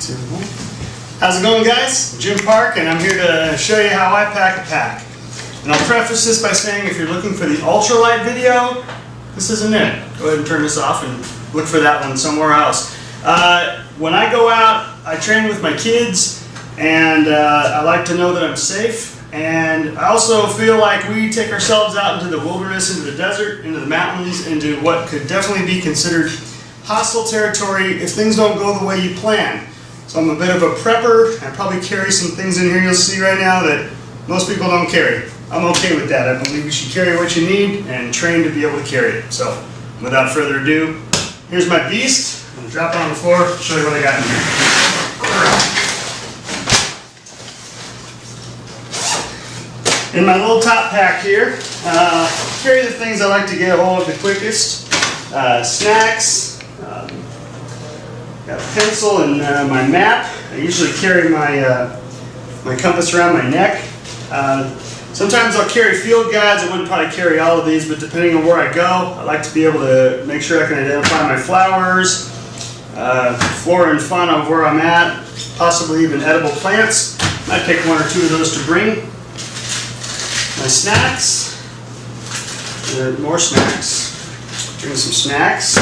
2, 1. How's it going, guys? I'm Jim Park, and I'm here to show you how I pack a pack. And I'll preface this by saying if you're looking for the ultralight video, this isn't it. Go ahead and turn this off and look for that one somewhere else. When I go out, I train with my kids, and I like to know that I'm safe. And I also feel like we take ourselves out into the wilderness, into the desert, into the mountains, into what could definitely be considered hostile territory if things don't go the way you plan. So I'm a bit of a prepper. I probably carry some things in here you'll see right now that most people don't carry. I'm okay with that. I believe you should carry what you need and train to be able to carry it. So without further ado, here's my beast. I'm going to drop it on the floor, show you what I got in here. In my little top pack here, carry the things I like to get a hold of the quickest. Snacks, got a pencil and my map. I usually carry my, my compass around my neck. Sometimes I'll carry field guides. I wouldn't probably carry all of these, but depending on where I go, I like to be able to make sure I can identify my flowers, flora and fauna of where I'm at, possibly even edible plants. Might pick 1 or 2 of those to bring. My snacks, more snacks, bring some snacks.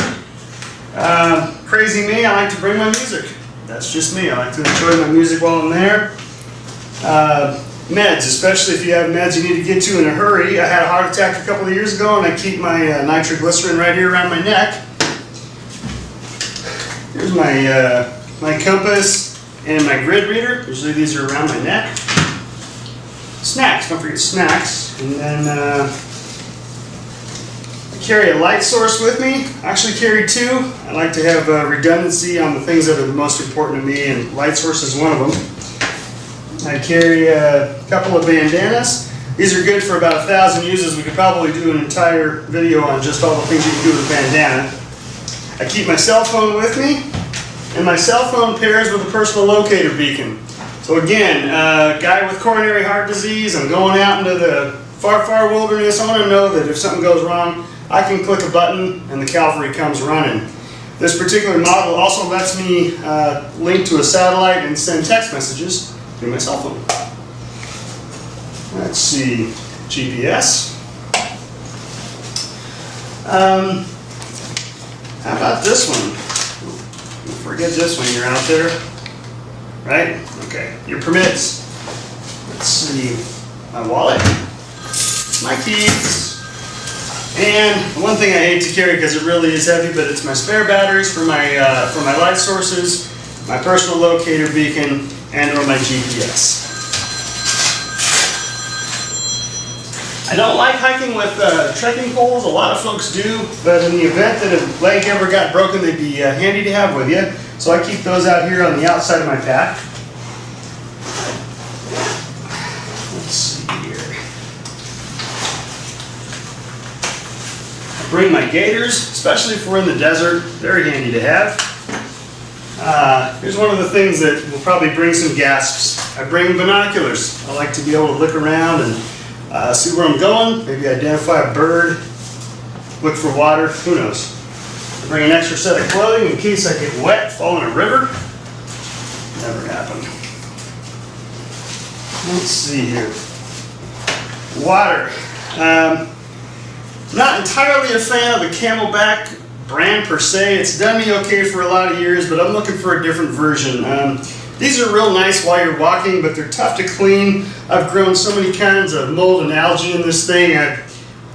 Crazy me, I like to bring my music. That's just me, I like to enjoy my music while I'm there. Meds, especially if you have meds you need to get to in a hurry. I had a heart attack a couple of years ago and I keep my nitroglycerin right here around my neck. Here's my, my compass and my grid reader. Usually these are around my neck. Snacks, don't forget snacks. And then I carry a light source with me. I actually carry 2. I like to have redundancy on the things that are the most important to me, and light source is one of them. I carry a couple of bandanas. These are good for about 1,000 uses. We could probably do an entire video on just all the things you can do with a bandana. I keep my cell phone with me, and my cell phone pairs with a personal locator beacon. So again, guy with coronary heart disease, I'm going out into the far, far wilderness. I want to know that if something goes wrong, I can click a button and the cavalry comes running. This particular model also lets me link to a satellite and send text messages through my cell phone. Let's see, GPS. How about this one? Forget this when you're out there, right? Okay, your permits. Let's see, my wallet, my keys, and one thing I hate to carry because it really is heavy, but it's my spare batteries for my light sources, my personal locator beacon, and or my GPS. I don't like hiking with trekking poles. A lot of folks do, but in the event that a leg ever got broken, they'd be handy to have with you. So I keep those out here on the outside of my pack. Let's see here. I bring my gaiters, especially if we're in the desert. Very handy to have. Here's one of the things that will probably bring some gasps. I bring binoculars. I like to be able to look around and see where I'm going, maybe identify a bird, look for water, who knows. I bring an extra set of clothing in case I get wet, fall in a river. Never happened. Let's see here. Water. Not entirely a fan of the Camelback brand per se. It's done me okay for a lot of years, but I'm looking for a different version. These are real nice while you're walking, but they're tough to clean. I've grown so many kinds of mold and algae in this thing, I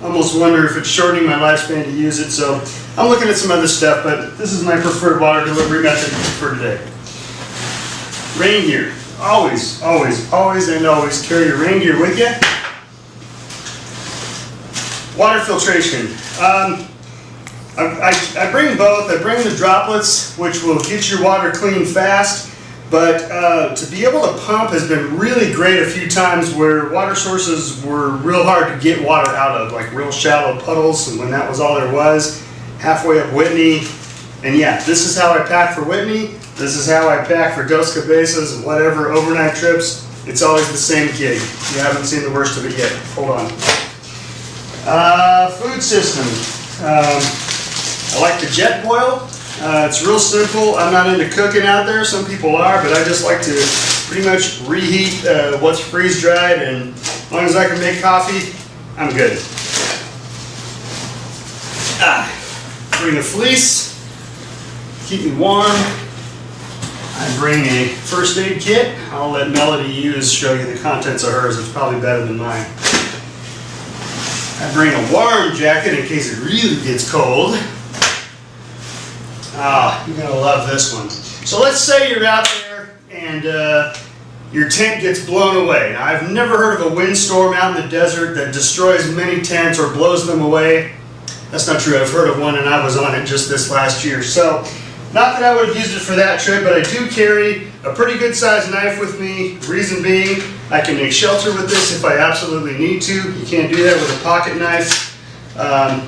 almost wonder if it's shortening my lifespan to use it. So I'm looking at some other stuff, but this is my preferred water delivery method for today. Rain gear. Always, always, always, and always carry your rain gear with you. Water filtration. I bring both. I bring the droplets, which will get your water clean fast. But to be able to pump has been really great a few times where water sources were real hard to get water out of, like real shallow puddles, and when that was all there was, halfway up Whitney. And yeah, this is how I pack for Whitney. This is how I pack for Dos Cabezas and whatever overnight trips. It's always the same gig. You haven't seen the worst of it yet. Hold on. Food system. I like to jet boil. It's real simple. I'm not into cooking out there. Some people are, but I just like to pretty much reheat what's freeze-dried, and as long as I can make coffee, I'm good. Bring a fleece, keep me warm. I bring a first aid kit. I'll let Melody show you the contents of hers. It's probably better than mine. I bring a warm jacket in case it really gets cold. You're gonna love this one. So let's say you're out there and your tent gets blown away. Now, I've never heard of a windstorm out in the desert that destroys many tents or blows them away. That's not true. I've heard of one and I was on it just this last year. So, not that I would have used it for that trip, but I do carry a pretty good sized knife with me. Reason being, I can make shelter with this if I absolutely need to. You can't do that with a pocket knife. I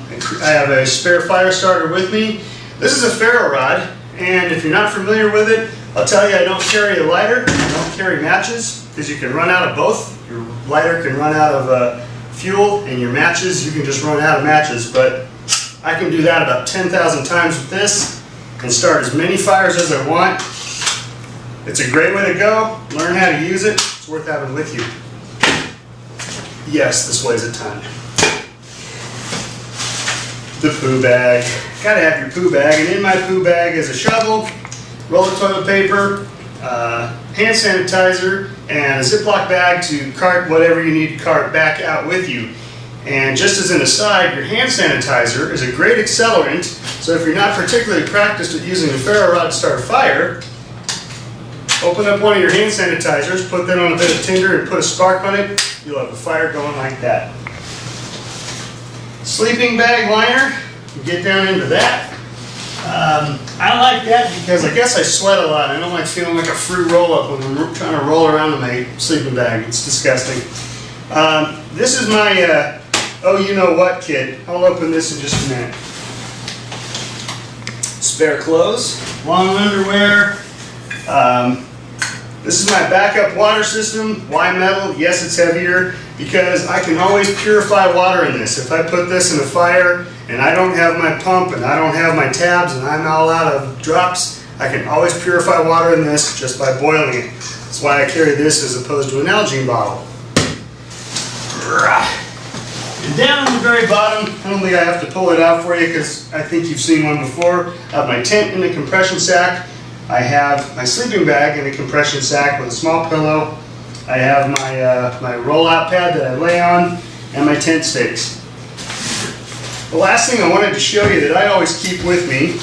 have a spare fire starter with me. This is a ferro rod, and if you're not familiar with it, I'll tell you I don't carry a lighter, I don't carry matches, because you can run out of both. Your lighter can run out of fuel, and your matches, you can just run out of matches, but I can do that about 10,000 times with this and start as many fires as I want. It's a great way to go. Learn how to use it. It's worth having with you. Yes, this weighs a ton. The poo bag. Gotta have your poo bag, and in my poo bag is a shovel, roll of toilet paper, hand sanitizer, and a Ziploc bag to cart whatever you need to cart back out with you. And just as an aside, your hand sanitizer is a great accelerant, so if you're not particularly practiced at using a ferro rod to start a fire, open up one of your hand sanitizers, put that on a bit of tinder and put a spark on it, you'll have a fire going like that. Sleeping bag liner, get down into that. I like that because I guess I sweat a lot. I don't like feeling like a free roll-up when I'm trying to roll around in my sleeping bag. It's disgusting. This is my oh you know what kit. I'll open this in just a minute. Spare clothes, long underwear. This is my backup water system. Why metal? Yes, it's heavier because I can always purify water in this. If I put this in a fire and I don't have my pump and I don't have my tabs and I'm all out of drops, I can always purify water in this just by boiling it. That's why I carry this as opposed to an Nalgene bottle. And down on the very bottom, I don't think I have to pull it out for you because I think you've seen one before. I have my tent in a compression sack. I have my sleeping bag in a compression sack with a small pillow. I have my roll-out pad that I lay on, and my tent stakes. The last thing I wanted to show you that I always keep with me,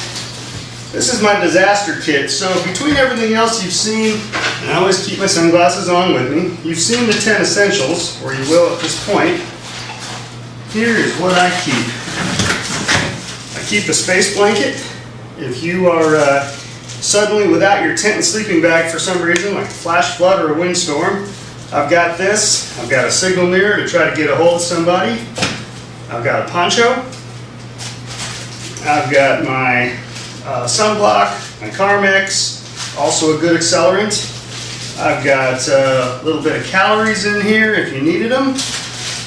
this is my disaster kit. So between everything else you've seen, and I always keep my sunglasses on with me, you've seen the 10 essentials, or you will at this point. Here is what I keep. I keep a space blanket. If you are suddenly without your tent and sleeping bag for some reason, like a flash flood or a windstorm, I've got this. I've got a signal mirror to try to get a hold of somebody. I've got a poncho. I've got my sunblock, my Carmex, also a good accelerant. I've got a little bit of calories in here if you needed them.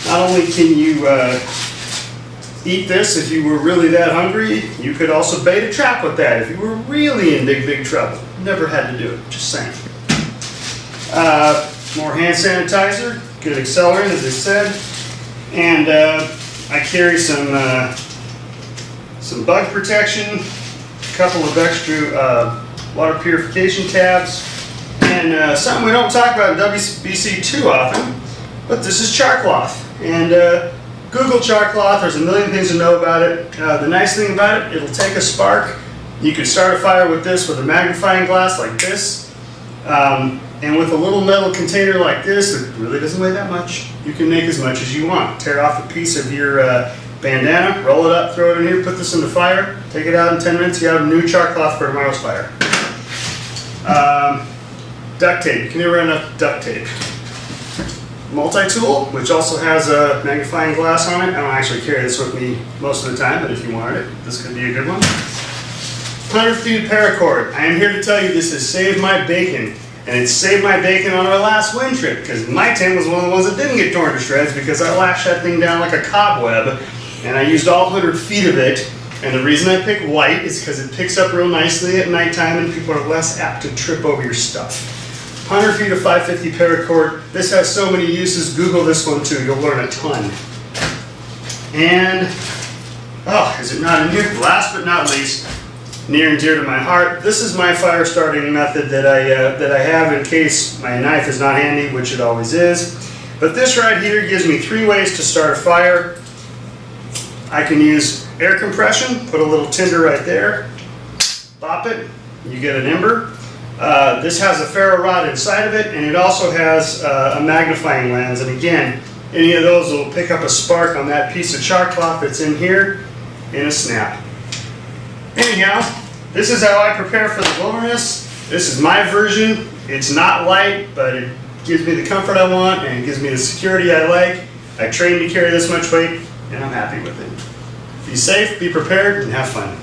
Not only can you eat this if you were really that hungry, you could also bait a trap with that if you were really in big trouble. Never had to do it, just saying. More hand sanitizer, good accelerant as I said, and I carry some bug protection, a couple of extra water purification tabs, and something we don't talk about in WBC too often, but this is char cloth. And Google char cloth, there's a million things to know about it. The nice thing about it, it'll take a spark. You can start a fire with this with a magnifying glass like this. And with a little metal container like this, it really doesn't weigh that much. You can make as much as you want. Tear off a piece of your bandana, roll it up, throw it in here, put this in the fire, take it out in 10 minutes, you have a new char cloth for tomorrow's fire. Duct tape, you can never run enough duct tape. Multi-tool, which also has a magnifying glass on it. I don't actually carry this with me most of the time, but if you wanted it, this could be a good one. 100 feet paracord. I am here to tell you this has saved my bacon. And it saved my bacon on our last wind trip, because my tent was one of the ones that didn't get torn to shreds because I lashed that thing down like a cobweb, and I used all 100 feet of it And the reason I pick white is because it picks up real nicely at nighttime and people are less apt to trip over your stuff. 100 feet of 550 paracord. This has so many uses. Google this one too. You'll learn a ton. And, oh, is it not in here? Last but not least, near and dear to my heart, this is my fire starting method that I have in case my knife is not handy, which it always is. But this right here gives me 3 ways to start a fire. I can use air compression, put a little tinder right there, pop it, you get an ember. This has a ferro rod inside of it, and it also has a magnifying lens. And again, any of those will pick up a spark on that piece of char cloth that's in here in a snap. Anyhow, this is how I prepare for the wilderness. This is my version. It's not light, but it gives me the comfort I want and it gives me the security I like. I trained to carry this much weight, and I'm happy with it. Be safe, be prepared, and have fun.